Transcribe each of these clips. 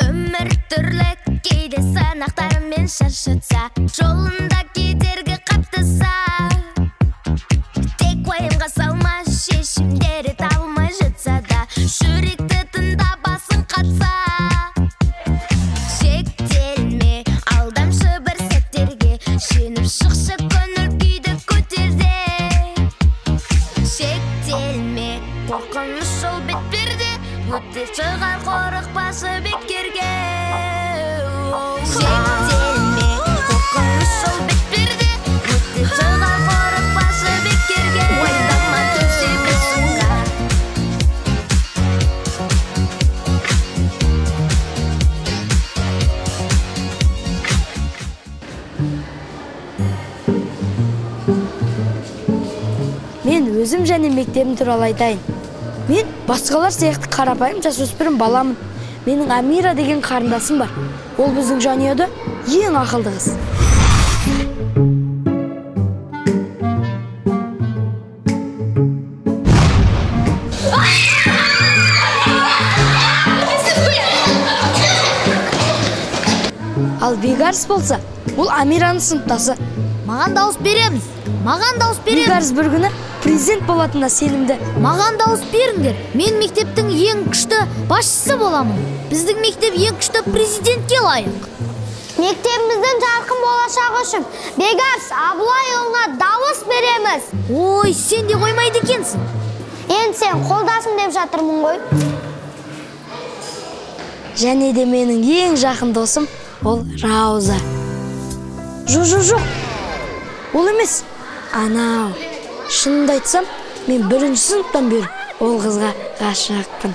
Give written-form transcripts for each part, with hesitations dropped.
Ömür türlü кейде сынақтармен шаршатса, жолында кедергі қаптаса, тек уайымға салма, шешімдері табылмай жатса да, жүректі тыңдап басын қатса. Шектелме, алдамшы бір сәттерге, сеніп шықшы көңіл күйді көтерде. Шектелме, қорқыныш жол бетперде, өте шығар қорықпашы бекерге. Шектелме, қорқыныш жол бетперде, өте шығар қорықпашы бекерге. Уайымдама төсе бір сынға. Мен өзім және мектебім туралы айтайын. Мен басқалар сияқты қарапайым жасөспірім баламын. Менің Амира деген қарындасым бар. Ол біздің жанұяда ең ақылды қыз. Ал Бегарс болса, ол Амираның сыныптасы. Маған дауыс береміз. Маған дауыс береміз. Бегарс бір күні президент болатынына сенімді. Маған дауыс беріңдер. Мен мектептің ең күшті басшысы боламын. Біздің мектеп ең күшті президентке лайық. Мектебіміздің жарқын болашағы үшін Бегарс Абылайұлына дауыс береміз. Ой, сен де қоймайды екенсің. Енді сен қолдасың деп жатырмын ғой. Және де менің ең жақын досым ол Рауза. Жоқ. Ол емес. Анау. Шынымды айтсам, мен бірінші сыныптан бері ол қызға ғашықпын.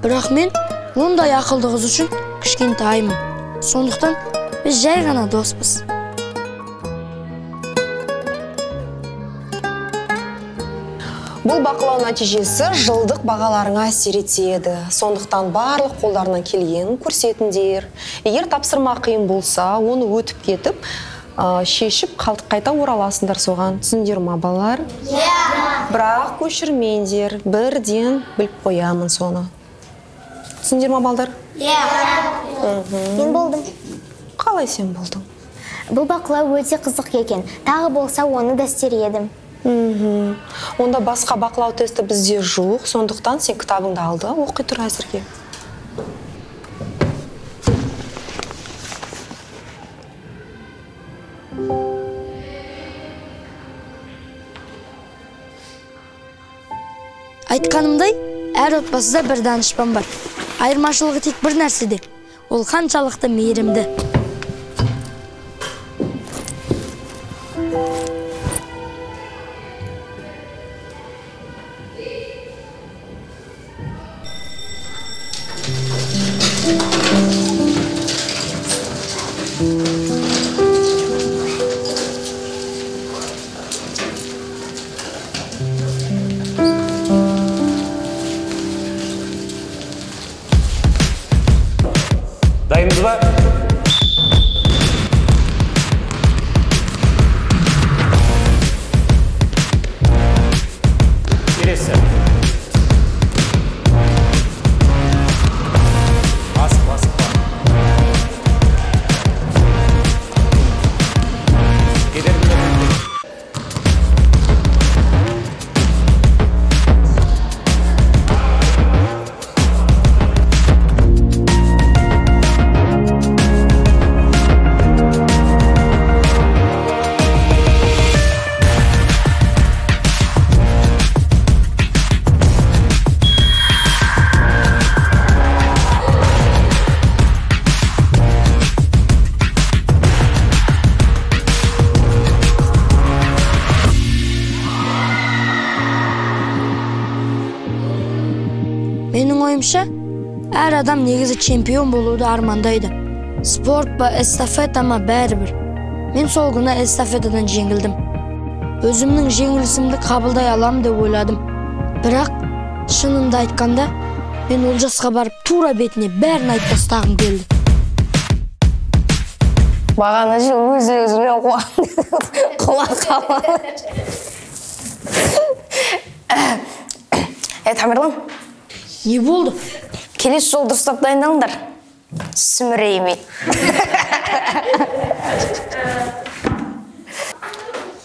Бірақ мен ондай ақылды қыз үшін кішкентаймын. Сондықтан біз жай ғана доспыз. Бұл бақылау нәтижесі жылдық бағаларыңа әсер етеді. Сондықтан барлық қолдарынан келгенін көрсетіңдер. Егер тапсырма қиын болса, оны өтіп кетіп, шешіп қайта ораласыңдар соған. Түсіндер ма, балалар? Бірақ көшірмеңдер, бірден біліп қоямын соны. Түсіндер ма, балдар? Мен болдым. Қалай сен болдың? Бұл бақылау өте қызық екен. Тағы болса оны дәстер едім. Онда басқа бақылау тесті бізде жоқ, сондықтан сен кітабыңды алды, оқи тұр әзірге. Айтқанымдай, әр отбасыда бір данышпан бар. Айырмашылығы тек бір нәрседе. Ол қаншалықты мейірімді. Dayımız var. Neresi? Basık. Gidelim. Менің ойымша, әр адам негізі чемпион болуды армандайды. Спорт па, эстафета ма бәрібір. Мен сол күні эстафетадан жеңілдім. Өзімнің жеңілісімді қабылдай алам деп ойладым. Бірақ, шынымды айтқанда, мен ол жасқа барып тура бетіне бәрін айтып тастағым келді. Бағана жыл өзіне құлақ қалады. Тамерлан, Не болды? келесі жол дұрыстап дайындалыңдар. Сүміреймей.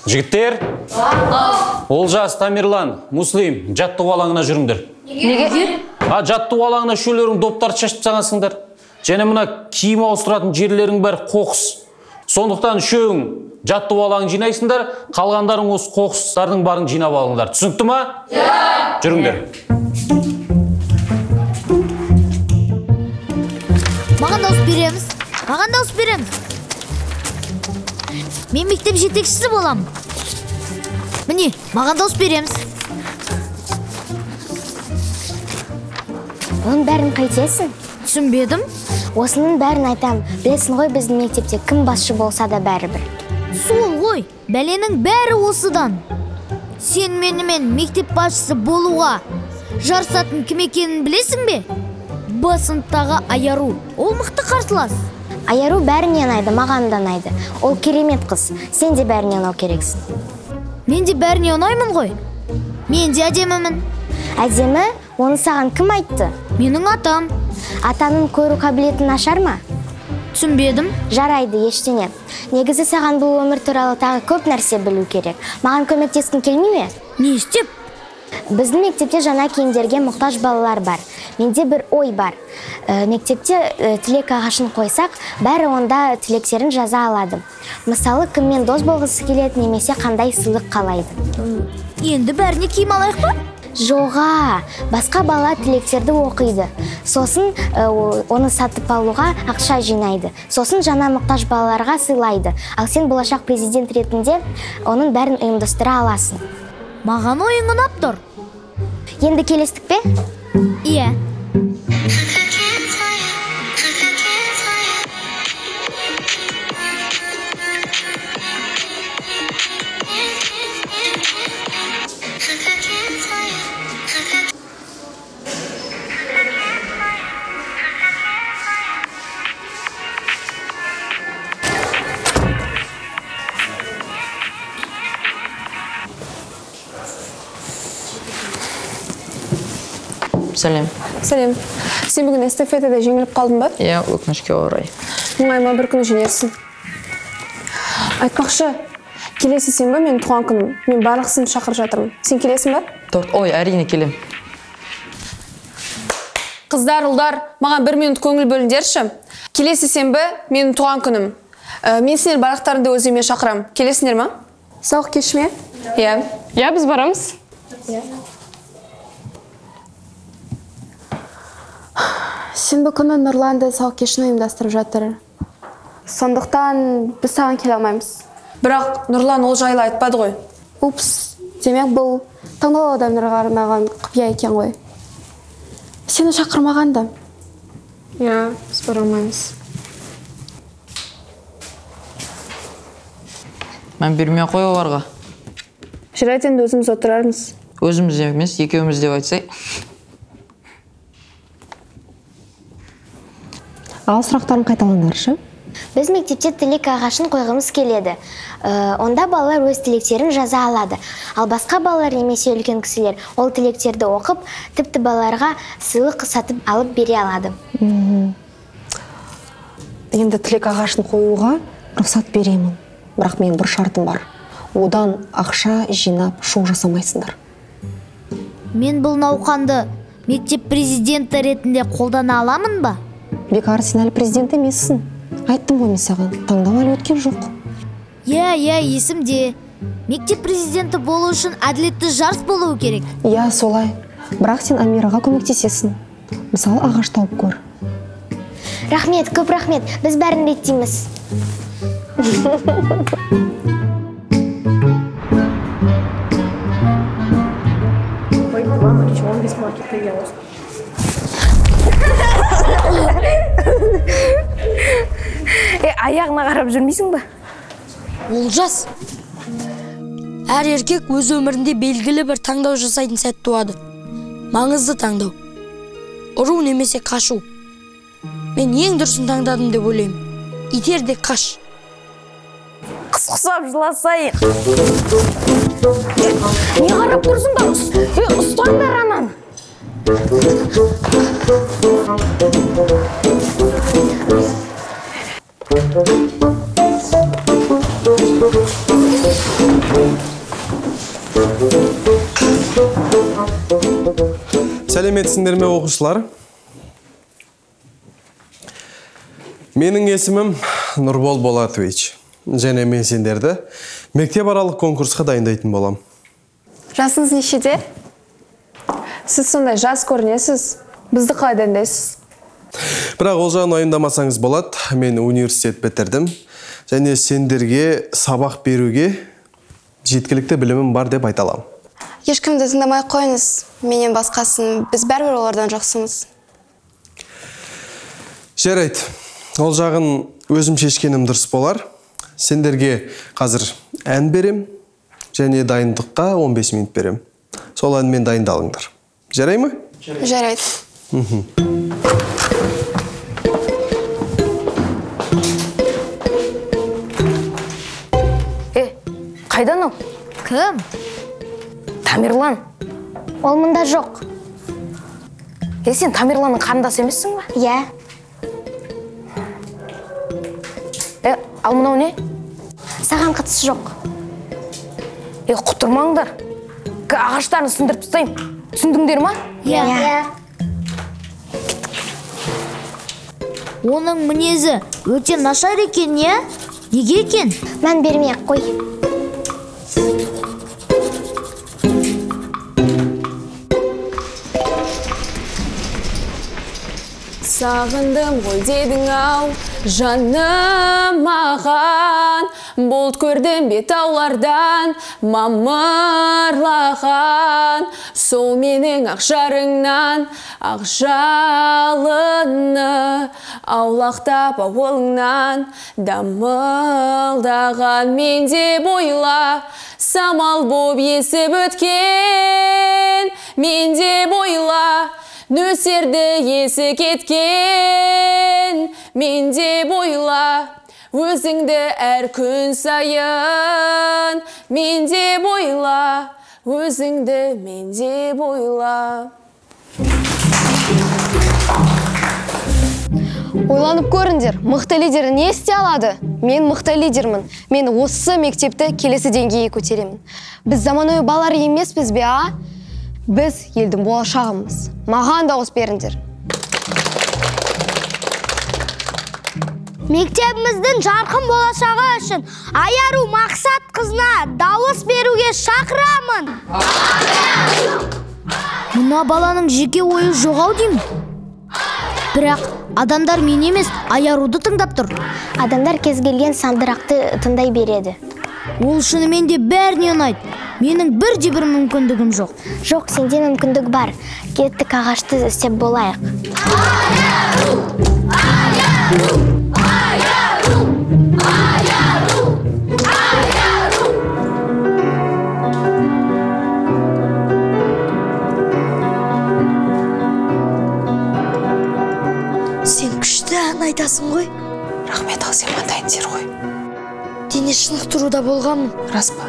Жігіттер, Олжас, Тамерлан, Муслим, жаттығу алаңына жүріңдер. Неге? Жаттығу алаңына шөлерің доптарды шашып сағансыңдар. Және мұна киім ауыстыратын жерлерің бәрі қоқыс. Сондықтан үшеуің жаттығу алаңын жинайсыңдар, қалғандарың осы қоқыстардың барын жинап алыңдар. Түсінікті ма? Жүріңдер. Маған дауыс береміз. Маған дауыс береміз. Мен мектеп жетекшісі боламын. Міне, маған дауыс береміз. Оның бәрін қайтесің? Түсінбедім. Осының бәрін айтам. Білесің ғой, біздің мектепте кім басшы болса да бәрібір. Сол ғой, бәленің бәрі осыдан. Сен менімен мектеп басшысы болуға жарысатын кім екенін білесің бе? Басынтағы Аяру. Ол мықты қарсылас. Аяру бәрінен айды, маған да ұнайды. Ол керемет қыз. Сен де бәрінен ұнау керексің. Мен де бәріне ұнаймын ғой. Мен де әдемімін. Әдемі? Оны саған кім айтты? Менің атам. Атаның көру қабілетін ашар ма? Түсінбедім. Жарайды, ештеңе. Негізі саған бұл өмір туралы тағы көп нәрсе білу керек. Маған көмектескің келмей ме? Не істеп? Біздің мектепте жаңа киімдерге мұқтаж балалар бар. Менде бір ой бар. Мектепте тілек ағашын қойсақ, бәрі онда тілектерін жаза алады. Мысалы, кіммен дос болғысы келеді, немесе қандай сыйлық қалайды. Енді бәріне киім алайық па? Жоға, басқа бала тілектерді оқиды. Сосын оны сатып алуға ақша жинайды. Сосын жаңа мұқтаж балаларға сыйлайды. Ал сен болашақ президент ретінде оның бәрін ұйымдастыра аласың. Маған ойың ұнап тұр. Енді келестік пе? Иә. Сәлем. Сәлем. Сен бүгін эстафетада жеңіліп қалдың ба? Иә, өкінішке орай. Мұңайма бір күні жеңерсің. Айтпақшы, келесі сенбі менің туған күнім. Мен барлық сынып шақырып жатырмын. Сен келесің ба? Ой, әрине келем. Қыздар, ұлдар, маған 1 минут көңіл бөліңдерші. Келесі сенбі менің туған күнім. Мен сендер барлықтарыңды өзіме шақырам. Келесіңдер ма? Сауық кеш ме? Иә. Иә, біз барамыз. Сенбі күні Нұрланды сауық кешін ұйымдастырып жатыр. Сондықтан біз саған келе алмаймыз. Бірақ Нұрлан ол жайлы айтпады ғой. Упс, демек бұл таңдау адамдарға арнаған құпия екен ғой. Сені шақырмағанды. Иә, біз бара алмаймыз. Мен бермей қой оларға. Жарайды, енді өзіміз отырармыз. Өзіміз емес, екеуміз деп айтсай. Ал сұрақтарын қайталаңдаршы. Біз мектепте тілек ағашын қойғымыз келеді. Онда балалар өз тілектерін жаза алады. Ал басқа балалар немесе үлкен кісілер ол тілектерді оқып, тіпті балаларға сыйлық сатып алып бере алады. Енді тілек ағашын қоюға рұқсат беремін. Бірақ мен бір шартым бар. Одан ақша жинап шоу жасамайсыңдар. Мен бұл науқанды мектеп президенті ретінде қолдана аламын ба? Бекар, сен әлі президент емессің. Айттым ғой мен саған, таңдау әлі өткен жоқ. Иә, есімде. Мектеп президенті болу үшін әділетті жарыс болуы керек. Иә, солай. Бірақ сен Амираға көмектесесің. Мысалы, ағаш тауып көр. Рахмет, көп рахмет. Біз бәрін реттейміз. Аяғына қарап жүрмейсің ба? Олжас. Әр еркек өз өмірінде белгілі бір таңдау жасайтын сәт туады. Маңызды таңдау. Ұру немесе қашу. Мен ең дұрысын таңдадым деп ойлаймын. Итерде қаш. құсап жыласайын. Не қарап тұрсыңдар? Ұстаңдар ананы. Сәлеметсіңдер ме оқушылар? Менің есімім Нұрбол Болатович. Және мен сендерді мектеп аралық конкурсқа дайындайтын болам. Жасыңыз нешеде? Сіз сондай жас көрінесіз. Бізді қалай дайындайсыз? Бірақ ол жағын уайымдамасаңыз болады. Мен университет бітірдім. Және сендерге сабақ беруге жеткілікті білімім бар деп айта аламын. Ешкімді тыңдамай қойыңыз. Менен басқасын, біз бәрібір олардан жоқсымыз. Жарайды. Ол жағын өзім шешкенім дұрыс болар. Сендерге қазір ән берем, және дайындыққа 15 минут берем. Сол әнмен дайындалыңдар. Жарай ма? Жарайды. Қайдан ол? Кім? Тамерлан. Ол мұнда жоқ. Сен Тамерланның қарындасы емессің ба? Иә. Ал мынау не? Саған қатысы жоқ. Құтырмаңдар. Ағаштарын сындырып тастайын. Түсіндіңдер ма? Иә. Оның мінезі өте нашар екен, не? Неге екен? Мән бермей-ақ қой. Сағындым ғой дедің ау, жаным маған. Бұлт көрдім бет аулардан, мамырлаған. Сол менің ақшарыңнан, ақжалыны аулақтап ауылыңнан. Дамылдаған мен деп ойла, самал боп есіп өткен. Мен деп ойла, нөсерді есі кеткен. Мен деп ойла, өзіңді әр күн сайын. Мен деп ойла, өзіңді мен деп ойла. Ойланып көріңдер, мықты лидер не істей алады? Мен мықты лидермін. Мен осы мектепті келесі деңгейге көтеремін. Біз заманауи балалар емеспіз бе, а? Біз елдің болашағымыз. Маған дауыс беріңдер. Мектебіміздің жарқын болашағы үшін Аяру Мақсат қызына дауыс беруге шақырамын. Мына баланың жеке ойы жоғау деймін. Бірақ адамдар мен емес, Аяруды тыңдап тұр. Адамдар кез келген сандырақты тыңдай береді. Ол шынымен де бәріне ұнайды. Менің бірде-бір мүмкіндігім жоқ. Жоқ, сенде мүмкіндік бар. Кеттік ағашты істеп болайық. Аяру! Аяру! Аяру! Аяру! Аяру! Сен күшті ән айтасың ғой. Рахмет, ал сен қандай әндер ғой? Дене шынықтыруда болғанмын. Рас па?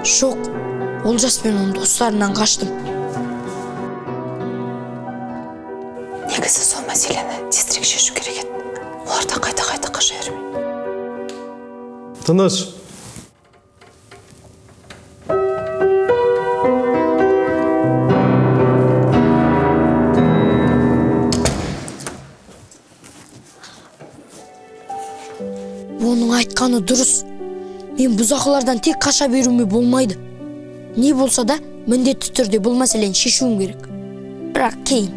Жоқ, Олжаспен оның достарынан қаштым. Негізі сол мәселені тезірек шешу керек еді. Олар да қайта-қайта қаша бермей. Тыныш. Оның айтқаны дұрыс. Мен бұзақылардан тек қаша беруіме болмайды. Не болса да міндетті түрде бұл мәселені шешуім керек. Бірақ кейін.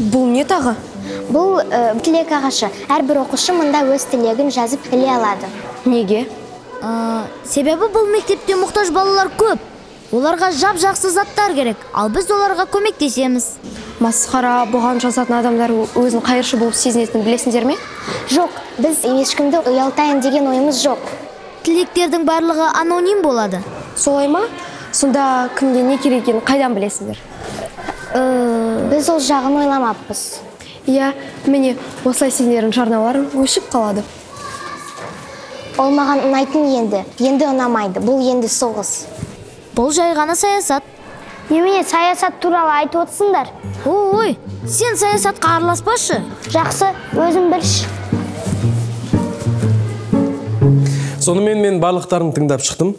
Бұл не тағы? Бұл тілек ағашы. Әрбір оқушы мұнда өз тілегін жазып іле алады. Неге? Себебі бұл мектепте мұқтаж балалар көп. Оларға жап-жақсы заттар керек, ал біз оларға көмектесеміз. Масқара бұған жазатын адамдар өзін қайыршы болып сезінетінін білесіңдер ме? Жоқ, біз ешкімді ұялтайын деген ойымыз жоқ. Тілектердің барлығы аноним болады. Солай ма? Сонда кімге не керек екенін қайдан білесіңдер? Біз ол жағын ойламаппыз. Иә, міне осылай сендердің жарналар өшіп қалады. Ол маған ұнайтын енді ұнамайды. Бұл енді соғыс. Бұл жай ғана саясат. Немене саясат туралы айтып отырсыңдар? Ой, сен саясатқа араласпашы. Жақсы, өзім білші. Сонымен мен барлықтарын тыңдап шықтым.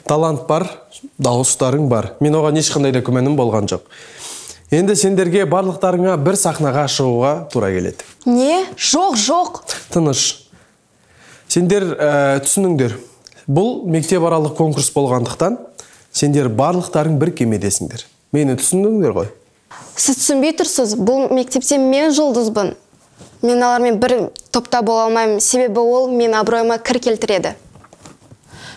Талант бар, дауыстарың бар. Мен оған ешқандай да күмәнім болған жоқ. Енді сендерге барлықтарыңа бір сахнаға шығуға тура келеді. Не? Жоқ. Тыныш. Сендер түсініңдер. Бұл мектеп аралық конкурс болғандықтан, сендер барлықтарың бір кемедесіңдер. Мені түсіндіңдер ғой? Сіз түсінбей тұрсыз, бұл мектепте мен жұлдызбын. Мен алармен бір топта бола алмаймын, себебі ол мен абыройыма кір келтіреді.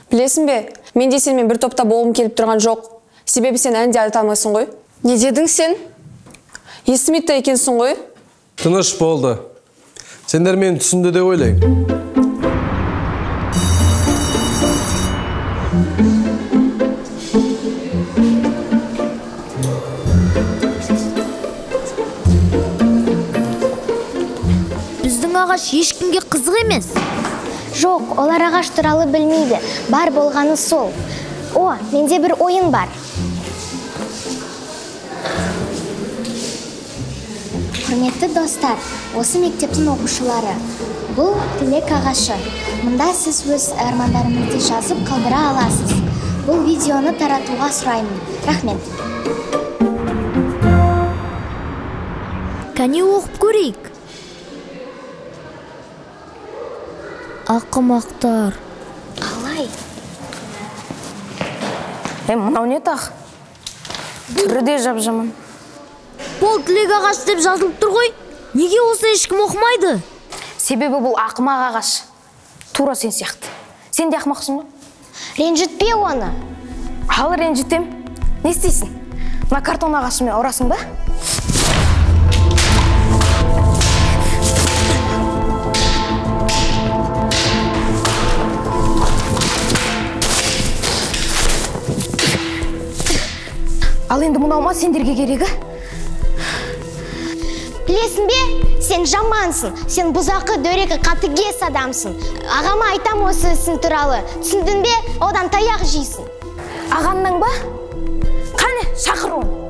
Білесің бе, мен де сенімен бір топта болғым келіп тұрған жоқ. Себебі сен әнде айта алмайсың ғой. Не дедің сен? Естімейді екенсің ғой. Тыныш болды. Сендер мені түсінді деп ойлаймын. Біздің ағаш ешкімге қызық емес. Жоқ, олар ағаш туралы білмейді. Бар болғаны сол. Менде бір ойын бар. Құрметті достар, осы мектептің оқушылары. Бұл тілек ағашы. Мұнда сіз өз армандарыңызды жазып қалдыра аласыз. Бұл видеоны таратуға сұраймын. Рахмет. Кәне оқып көрейік. Ақымақтар. Қалай? Мынау не тақ? Түрі де жап-жаман. Бұл тілек ағаш деп жазылып тұр ғой. Неге осы ешкім оқымайды? Себебі бұл ақымақ ағаш. Тура сен сияқты. Сен де ақымақсың ғой? Ренжітпе оны. Ал ренжітем. Не істейсің? Мына картон ағашымен ұрасың ба? Ал енді мынау ма сендерге керегі? Білесің бе, сен жамансың. Сен бұзақы, дөрекі, қатыгез адамсың. Ағама айтам осы ісің туралы. Түсіндің бе, одан таяқ жейсің. Ағанның ба? Қане, шақыр оны.